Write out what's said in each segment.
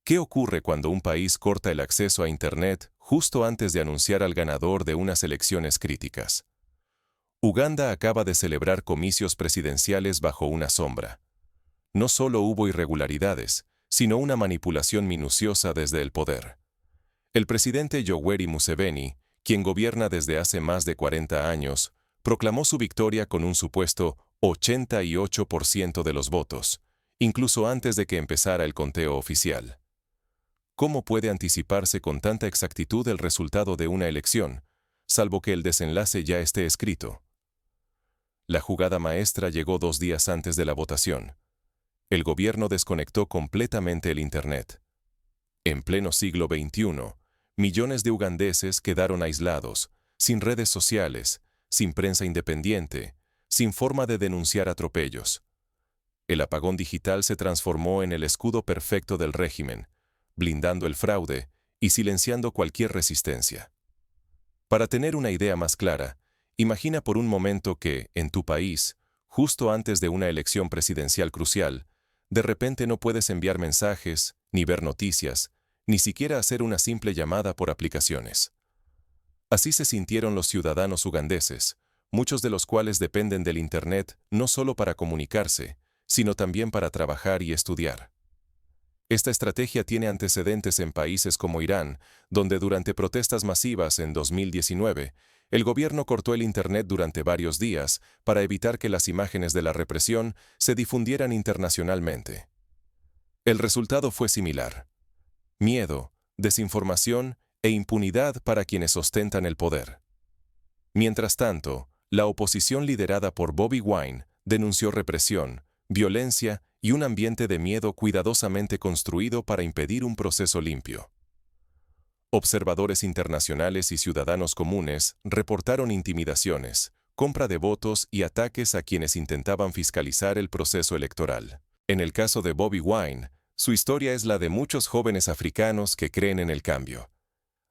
¿Qué ocurre cuando un país corta el acceso a Internet justo antes de anunciar al ganador de unas elecciones críticas? Uganda acaba de celebrar comicios presidenciales bajo una sombra. No solo hubo irregularidades, sino una manipulación minuciosa desde el poder. El presidente Yoweri Museveni, quien gobierna desde hace más de 40 años, proclamó su victoria con un supuesto 88% de los votos, incluso antes de que empezara el conteo oficial. ¿Cómo puede anticiparse con tanta exactitud el resultado de una elección, salvo que el desenlace ya esté escrito? La jugada maestra llegó 2 días antes de la votación. El gobierno desconectó completamente el Internet. En pleno siglo XXI, millones de ugandeses quedaron aislados, sin redes sociales, sin prensa independiente, sin forma de denunciar atropellos. El apagón digital se transformó en el escudo perfecto del régimen, blindando el fraude y silenciando cualquier resistencia. Para tener una idea más clara, imagina por un momento que, en tu país, justo antes de una elección presidencial crucial, de repente no puedes enviar mensajes, ni ver noticias, ni siquiera hacer una simple llamada por aplicaciones. Así se sintieron los ciudadanos ugandeses, muchos de los cuales dependen del Internet no solo para comunicarse, sino también para trabajar y estudiar. Esta estrategia tiene antecedentes en países como Irán, donde durante protestas masivas en 2019, el gobierno cortó el Internet durante varios días para evitar que las imágenes de la represión se difundieran internacionalmente. El resultado fue similar: miedo, desinformación e impunidad para quienes ostentan el poder. Mientras tanto, la oposición liderada por Bobi Wine denunció represión, violencia y un ambiente de miedo cuidadosamente construido para impedir un proceso limpio. Observadores internacionales y ciudadanos comunes reportaron intimidaciones, compra de votos y ataques a quienes intentaban fiscalizar el proceso electoral. En el caso de Bobi Wine, su historia es la de muchos jóvenes africanos que creen en el cambio.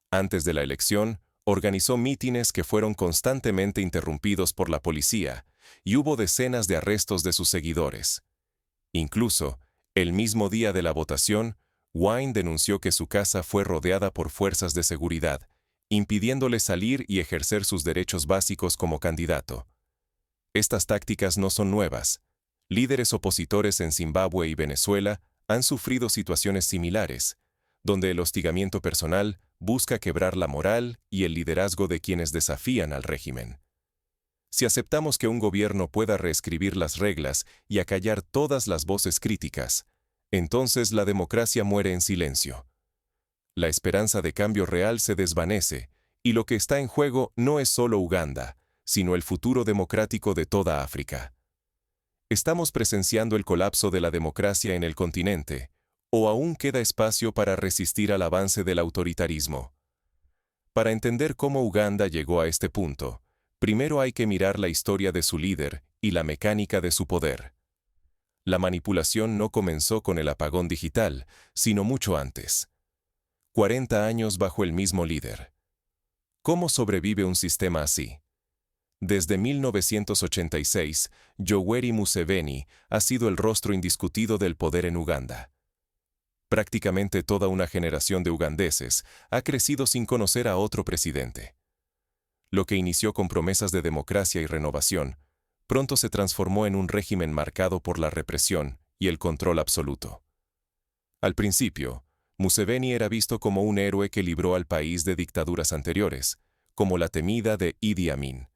Antes de la elección, organizó mítines que fueron constantemente interrumpidos por la policía, y hubo decenas de arrestos de sus seguidores. Incluso, el mismo día de la votación, Wine denunció que su casa fue rodeada por fuerzas de seguridad, impidiéndole salir y ejercer sus derechos básicos como candidato. Estas tácticas no son nuevas. Líderes opositores en Zimbabue y Venezuela han sufrido situaciones similares, donde el hostigamiento personal busca quebrar la moral y el liderazgo de quienes desafían al régimen. Si aceptamos que un gobierno pueda reescribir las reglas y acallar todas las voces críticas, entonces la democracia muere en silencio. La esperanza de cambio real se desvanece, y lo que está en juego no es solo Uganda, sino el futuro democrático de toda África. ¿Estamos presenciando el colapso de la democracia en el continente, o aún queda espacio para resistir al avance del autoritarismo? Para entender cómo Uganda llegó a este punto, primero hay que mirar la historia de su líder y la mecánica de su poder. La manipulación no comenzó con el apagón digital, sino mucho antes. 40 años bajo el mismo líder. ¿Cómo sobrevive un sistema así? Desde 1986, Yoweri Museveni ha sido el rostro indiscutido del poder en Uganda. Prácticamente toda una generación de ugandeses ha crecido sin conocer a otro presidente. Lo que inició con promesas de democracia y renovación, pronto se transformó en un régimen marcado por la represión y el control absoluto. Al principio, Museveni era visto como un héroe que libró al país de dictaduras anteriores, como la temida de Idi Amin.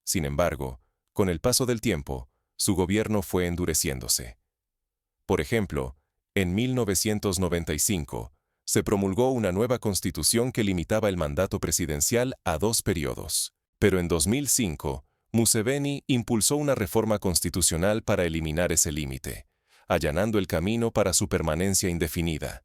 Sin embargo, con el paso del tiempo, su gobierno fue endureciéndose. Por ejemplo, en 1995, se promulgó una nueva constitución que limitaba el mandato presidencial a 2 periodos. Pero en 2005, Museveni impulsó una reforma constitucional para eliminar ese límite, allanando el camino para su permanencia indefinida.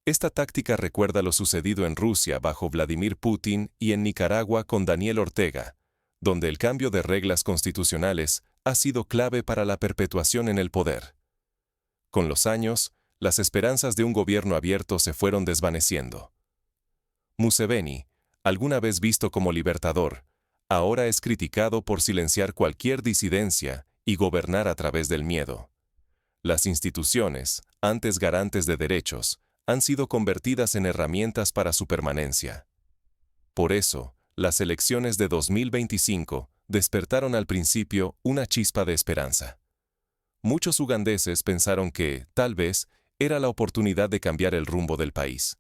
Esta táctica recuerda lo sucedido en Rusia bajo Vladimir Putin y en Nicaragua con Daniel Ortega, donde el cambio de reglas constitucionales ha sido clave para la perpetuación en el poder. Con los años, las esperanzas de un gobierno abierto se fueron desvaneciendo. Museveni, alguna vez visto como libertador, ahora es criticado por silenciar cualquier disidencia y gobernar a través del miedo. Las instituciones, antes garantes de derechos, han sido convertidas en herramientas para su permanencia. Por eso, las elecciones de 2025 despertaron al principio una chispa de esperanza. Muchos ugandeses pensaron que, tal vez, era la oportunidad de cambiar el rumbo del país.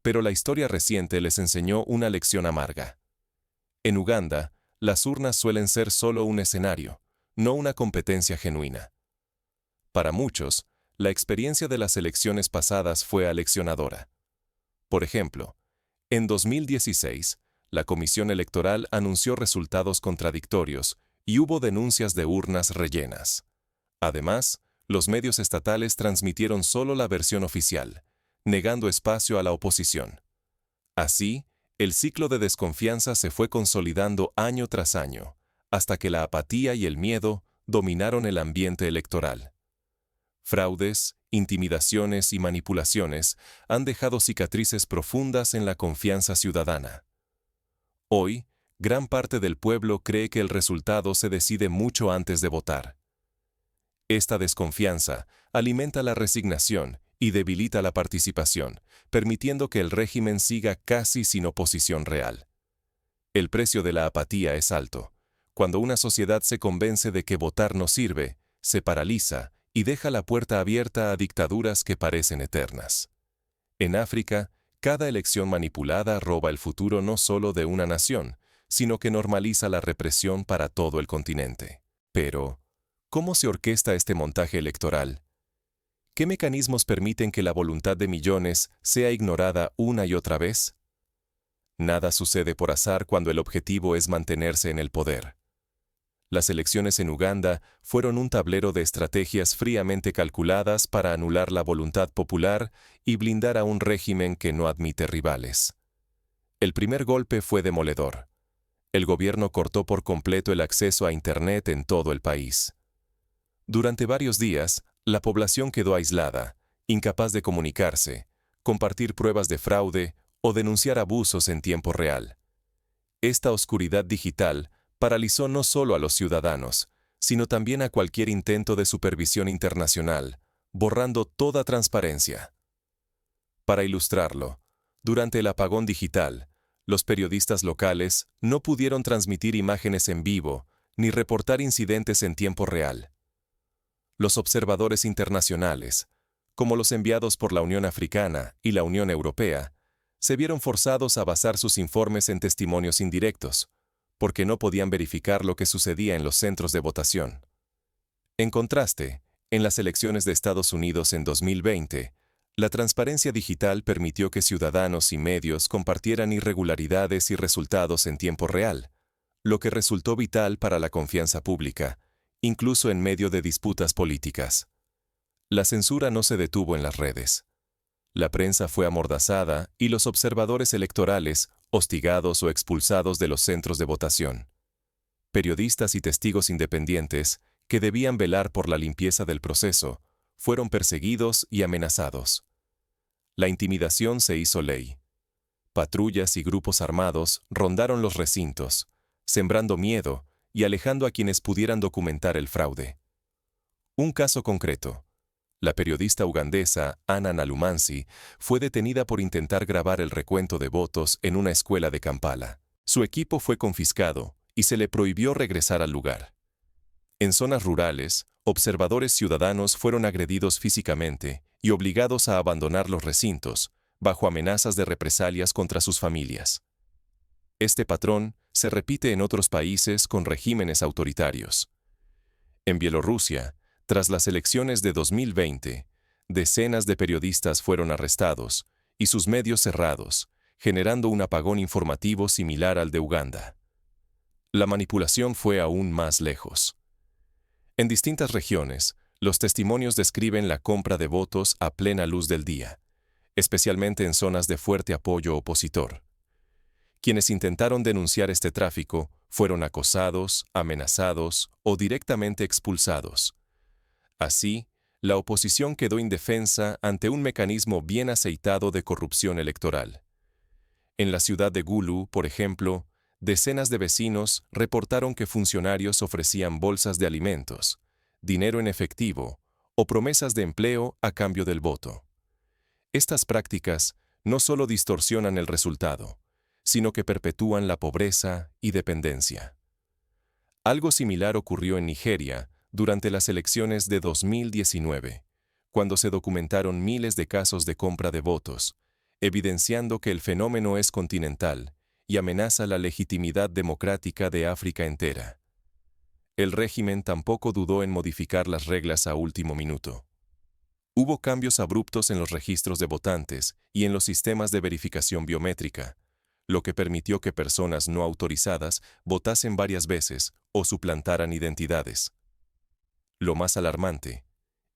Pero la historia reciente les enseñó una lección amarga. En Uganda, las urnas suelen ser solo un escenario, no una competencia genuina. Para muchos, la experiencia de las elecciones pasadas fue aleccionadora. Por ejemplo, en 2016, la Comisión Electoral anunció resultados contradictorios y hubo denuncias de urnas rellenas. Además, los medios estatales transmitieron solo la versión oficial, negando espacio a la oposición. Así, el ciclo de desconfianza se fue consolidando año tras año, hasta que la apatía y el miedo dominaron el ambiente electoral. Fraudes, intimidaciones y manipulaciones han dejado cicatrices profundas en la confianza ciudadana. Hoy, gran parte del pueblo cree que el resultado se decide mucho antes de votar. Esta desconfianza alimenta la resignación y debilita la participación, permitiendo que el régimen siga casi sin oposición real. El precio de la apatía es alto. Cuando una sociedad se convence de que votar no sirve, se paraliza y deja la puerta abierta a dictaduras que parecen eternas. En África, cada elección manipulada roba el futuro no solo de una nación, sino que normaliza la represión para todo el continente. Pero, ¿cómo se orquesta este montaje electoral? ¿Qué mecanismos permiten que la voluntad de millones sea ignorada una y otra vez? Nada sucede por azar cuando el objetivo es mantenerse en el poder. Las elecciones en Uganda fueron un tablero de estrategias fríamente calculadas para anular la voluntad popular y blindar a un régimen que no admite rivales. El primer golpe fue demoledor. El gobierno cortó por completo el acceso a Internet en todo el país. Durante varios días, la población quedó aislada, incapaz de comunicarse, compartir pruebas de fraude o denunciar abusos en tiempo real. Esta oscuridad digital paralizó no solo a los ciudadanos, sino también a cualquier intento de supervisión internacional, borrando toda transparencia. Para ilustrarlo, durante el apagón digital, los periodistas locales no pudieron transmitir imágenes en vivo ni reportar incidentes en tiempo real. Los observadores internacionales, como los enviados por la Unión Africana y la Unión Europea, se vieron forzados a basar sus informes en testimonios indirectos, porque no podían verificar lo que sucedía en los centros de votación. En contraste, en las elecciones de Estados Unidos en 2020, la transparencia digital permitió que ciudadanos y medios compartieran irregularidades y resultados en tiempo real, lo que resultó vital para la confianza pública, incluso en medio de disputas políticas. La censura no se detuvo en las redes. La prensa fue amordazada y los observadores electorales hostigados o expulsados de los centros de votación. Periodistas y testigos independientes, que debían velar por la limpieza del proceso, fueron perseguidos y amenazados. La intimidación se hizo ley. Patrullas y grupos armados rondaron los recintos, sembrando miedo y alejando a quienes pudieran documentar el fraude. Un caso concreto. La periodista ugandesa Anna Nalumansi fue detenida por intentar grabar el recuento de votos en una escuela de Kampala. Su equipo fue confiscado y se le prohibió regresar al lugar. En zonas rurales, observadores ciudadanos fueron agredidos físicamente y obligados a abandonar los recintos, bajo amenazas de represalias contra sus familias. Este patrón se repite en otros países con regímenes autoritarios. En Bielorrusia, tras las elecciones de 2020, decenas de periodistas fueron arrestados y sus medios cerrados, generando un apagón informativo similar al de Uganda. La manipulación fue aún más lejos. En distintas regiones, los testimonios describen la compra de votos a plena luz del día, especialmente en zonas de fuerte apoyo opositor. Quienes intentaron denunciar este tráfico fueron acosados, amenazados o directamente expulsados. Así, la oposición quedó indefensa ante un mecanismo bien aceitado de corrupción electoral. En la ciudad de Gulu, por ejemplo, decenas de vecinos reportaron que funcionarios ofrecían bolsas de alimentos, dinero en efectivo o promesas de empleo a cambio del voto. Estas prácticas no solo distorsionan el resultado, sino que perpetúan la pobreza y dependencia. Algo similar ocurrió en Nigeria durante las elecciones de 2019, cuando se documentaron miles de casos de compra de votos, evidenciando que el fenómeno es continental y amenaza la legitimidad democrática de África entera. El régimen tampoco dudó en modificar las reglas a último minuto. Hubo cambios abruptos en los registros de votantes y en los sistemas de verificación biométrica, lo que permitió que personas no autorizadas votasen varias veces o suplantaran identidades. Lo más alarmante,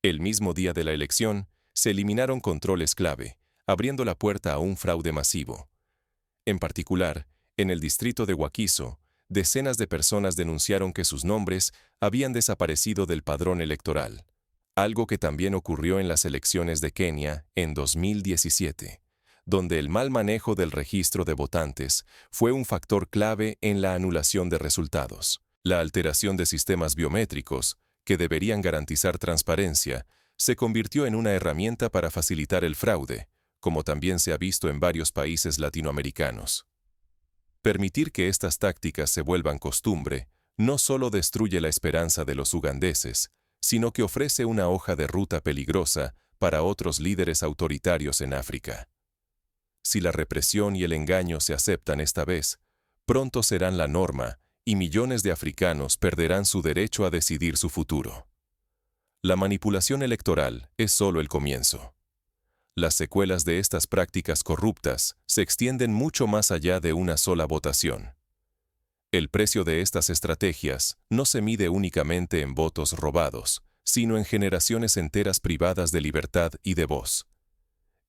el mismo día de la elección, se eliminaron controles clave, abriendo la puerta a un fraude masivo. En particular, en el distrito de Wakiso, decenas de personas denunciaron que sus nombres habían desaparecido del padrón electoral, algo que también ocurrió en las elecciones de Kenia en 2017, donde el mal manejo del registro de votantes fue un factor clave en la anulación de resultados. La alteración de sistemas biométricos, que deberían garantizar transparencia, se convirtió en una herramienta para facilitar el fraude, como también se ha visto en varios países latinoamericanos. Permitir que estas tácticas se vuelvan costumbre no solo destruye la esperanza de los ugandeses, sino que ofrece una hoja de ruta peligrosa para otros líderes autoritarios en África. Si la represión y el engaño se aceptan esta vez, pronto serán la norma y millones de africanos perderán su derecho a decidir su futuro. La manipulación electoral es solo el comienzo. Las secuelas de estas prácticas corruptas se extienden mucho más allá de una sola votación. El precio de estas estrategias no se mide únicamente en votos robados, sino en generaciones enteras privadas de libertad y de voz.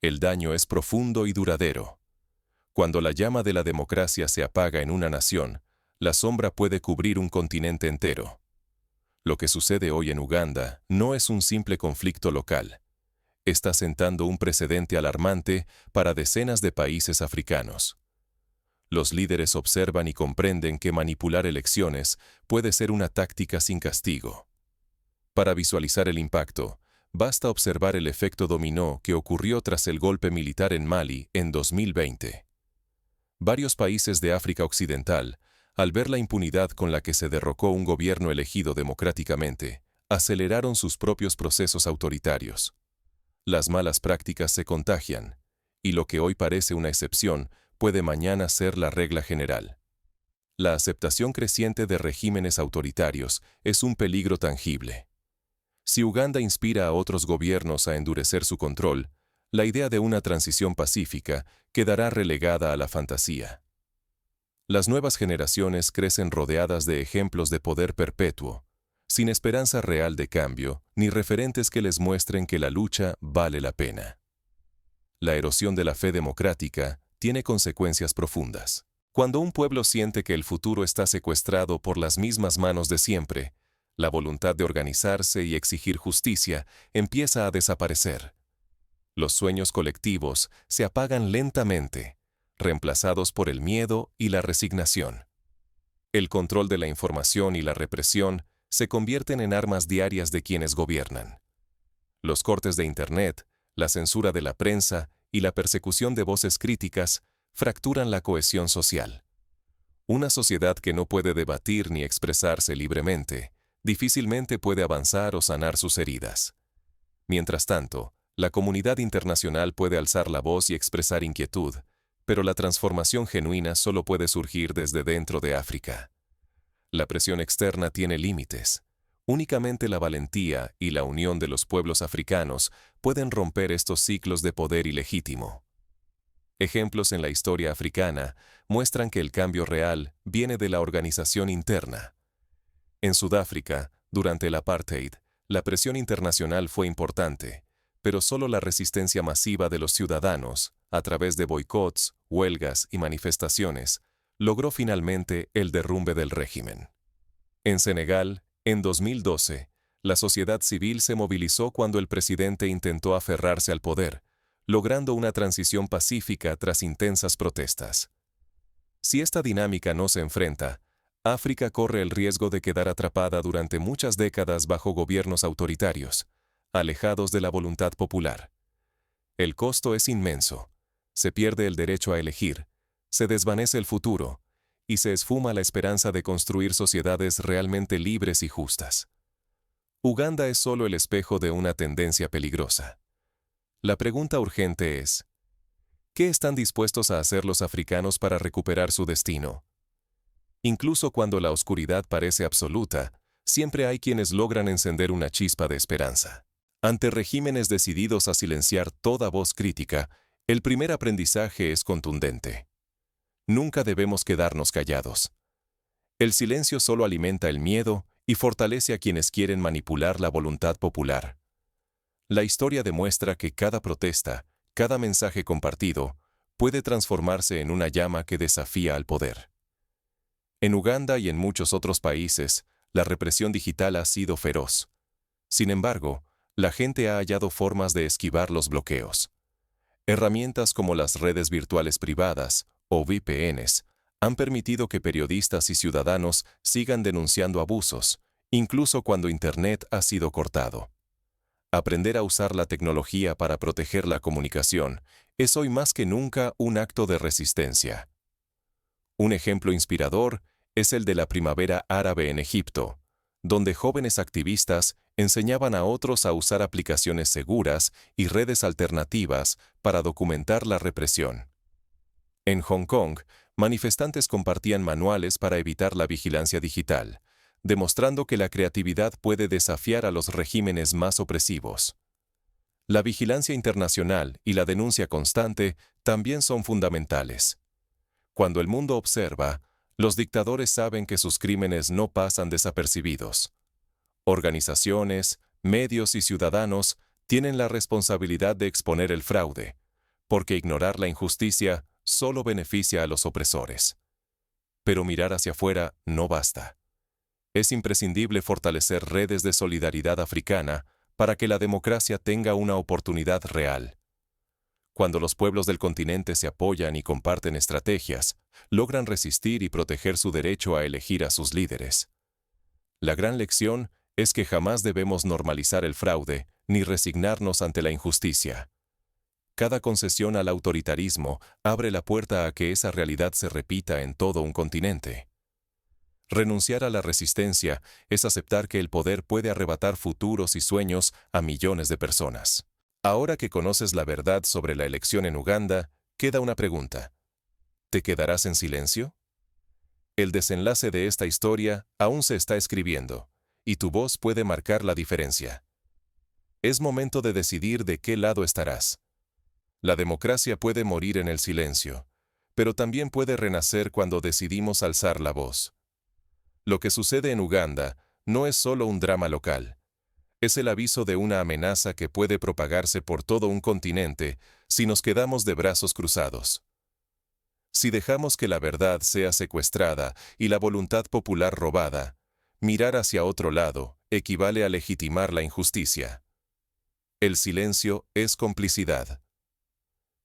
El daño es profundo y duradero. Cuando la llama de la democracia se apaga en una nación, la sombra puede cubrir un continente entero. Lo que sucede hoy en Uganda no es un simple conflicto local. Está sentando un precedente alarmante para decenas de países africanos. Los líderes observan y comprenden que manipular elecciones puede ser una táctica sin castigo. Para visualizar el impacto, basta observar el efecto dominó que ocurrió tras el golpe militar en Mali en 2020. Varios países de África Occidental, al ver la impunidad con la que se derrocó un gobierno elegido democráticamente, aceleraron sus propios procesos autoritarios. Las malas prácticas se contagian, y lo que hoy parece una excepción puede mañana ser la regla general. La aceptación creciente de regímenes autoritarios es un peligro tangible. Si Uganda inspira a otros gobiernos a endurecer su control, la idea de una transición pacífica quedará relegada a la fantasía. Las nuevas generaciones crecen rodeadas de ejemplos de poder perpetuo, sin esperanza real de cambio, ni referentes que les muestren que la lucha vale la pena. La erosión de la fe democrática tiene consecuencias profundas. Cuando un pueblo siente que el futuro está secuestrado por las mismas manos de siempre, la voluntad de organizarse y exigir justicia empieza a desaparecer. Los sueños colectivos se apagan lentamente, reemplazados por el miedo y la resignación. El control de la información y la represión se convierten en armas diarias de quienes gobiernan. Los cortes de Internet, la censura de la prensa y la persecución de voces críticas fracturan la cohesión social. Una sociedad que no puede debatir ni expresarse libremente, difícilmente puede avanzar o sanar sus heridas. Mientras tanto, la comunidad internacional puede alzar la voz y expresar inquietud, pero la transformación genuina solo puede surgir desde dentro de África. La presión externa tiene límites. Únicamente la valentía y la unión de los pueblos africanos pueden romper estos ciclos de poder ilegítimo. Ejemplos en la historia africana muestran que el cambio real viene de la organización interna. En Sudáfrica, durante el apartheid, la presión internacional fue importante, pero solo la resistencia masiva de los ciudadanos, a través de boicots, huelgas y manifestaciones, logró finalmente el derrumbe del régimen. En Senegal, en 2012, la sociedad civil se movilizó cuando el presidente intentó aferrarse al poder, logrando una transición pacífica tras intensas protestas. Si esta dinámica no se enfrenta, África corre el riesgo de quedar atrapada durante muchas décadas bajo gobiernos autoritarios, alejados de la voluntad popular. El costo es inmenso. Se pierde el derecho a elegir, se desvanece el futuro, y se esfuma la esperanza de construir sociedades realmente libres y justas. Uganda es solo el espejo de una tendencia peligrosa. La pregunta urgente es, ¿qué están dispuestos a hacer los africanos para recuperar su destino? Incluso cuando la oscuridad parece absoluta, siempre hay quienes logran encender una chispa de esperanza. Ante regímenes decididos a silenciar toda voz crítica, el primer aprendizaje es contundente. Nunca debemos quedarnos callados. El silencio solo alimenta el miedo y fortalece a quienes quieren manipular la voluntad popular. La historia demuestra que cada protesta, cada mensaje compartido, puede transformarse en una llama que desafía al poder. En Uganda y en muchos otros países, la represión digital ha sido feroz. Sin embargo, la gente ha hallado formas de esquivar los bloqueos. Herramientas como las redes virtuales privadas, o VPNs, han permitido que periodistas y ciudadanos sigan denunciando abusos, incluso cuando Internet ha sido cortado. Aprender a usar la tecnología para proteger la comunicación es hoy más que nunca un acto de resistencia. Un ejemplo inspirador es el de la primavera árabe en Egipto, donde jóvenes activistas enseñaban a otros a usar aplicaciones seguras y redes alternativas para documentar la represión. En Hong Kong, manifestantes compartían manuales para evitar la vigilancia digital, demostrando que la creatividad puede desafiar a los regímenes más opresivos. La vigilancia internacional y la denuncia constante también son fundamentales. Cuando el mundo observa, los dictadores saben que sus crímenes no pasan desapercibidos. Organizaciones, medios y ciudadanos tienen la responsabilidad de exponer el fraude, porque ignorar la injusticia solo beneficia a los opresores. Pero mirar hacia afuera no basta. Es imprescindible fortalecer redes de solidaridad africana para que la democracia tenga una oportunidad real. Cuando los pueblos del continente se apoyan y comparten estrategias, logran resistir y proteger su derecho a elegir a sus líderes. La gran lección es que jamás debemos normalizar el fraude ni resignarnos ante la injusticia. Cada concesión al autoritarismo abre la puerta a que esa realidad se repita en todo un continente. Renunciar a la resistencia es aceptar que el poder puede arrebatar futuros y sueños a millones de personas. Ahora que conoces la verdad sobre la elección en Uganda, queda una pregunta. ¿Te quedarás en silencio? El desenlace de esta historia aún se está escribiendo, y tu voz puede marcar la diferencia. Es momento de decidir de qué lado estarás. La democracia puede morir en el silencio, pero también puede renacer cuando decidimos alzar la voz. Lo que sucede en Uganda no es solo un drama local. Es el aviso de una amenaza que puede propagarse por todo un continente si nos quedamos de brazos cruzados. Si dejamos que la verdad sea secuestrada y la voluntad popular robada, mirar hacia otro lado equivale a legitimar la injusticia. El silencio es complicidad.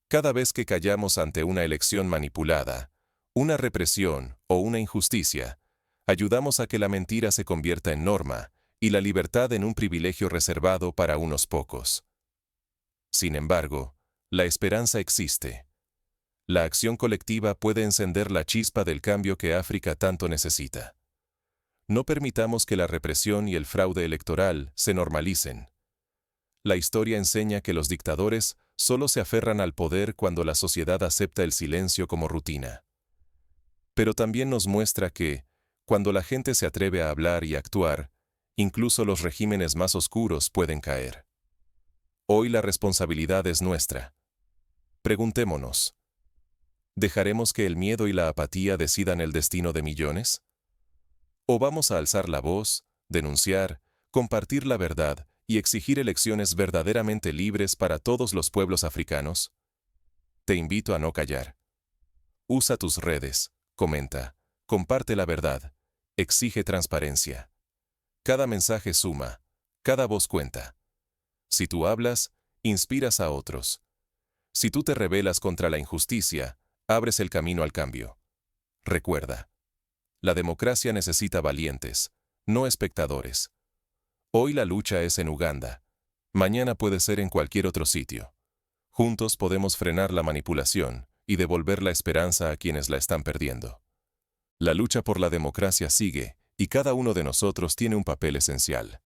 Cada vez que callamos ante una elección manipulada, una represión o una injusticia, ayudamos a que la mentira se convierta en norma y la libertad en un privilegio reservado para unos pocos. Sin embargo, la esperanza existe. La acción colectiva puede encender la chispa del cambio que África tanto necesita. No permitamos que la represión y el fraude electoral se normalicen. La historia enseña que los dictadores solo se aferran al poder cuando la sociedad acepta el silencio como rutina. Pero también nos muestra que, cuando la gente se atreve a hablar y actuar, incluso los regímenes más oscuros pueden caer. Hoy la responsabilidad es nuestra. Preguntémonos, ¿dejaremos que el miedo y la apatía decidan el destino de millones? ¿O vamos a alzar la voz, denunciar, compartir la verdad y exigir elecciones verdaderamente libres para todos los pueblos africanos? Te invito a no callar. Usa tus redes, comenta, comparte la verdad, exige transparencia. Cada mensaje suma, cada voz cuenta. Si tú hablas, inspiras a otros. Si tú te rebelas contra la injusticia, abres el camino al cambio. Recuerda, la democracia necesita valientes, no espectadores. Hoy la lucha es en Uganda. Mañana puede ser en cualquier otro sitio. Juntos podemos frenar la manipulación y devolver la esperanza a quienes la están perdiendo. La lucha por la democracia sigue, y cada uno de nosotros tiene un papel esencial.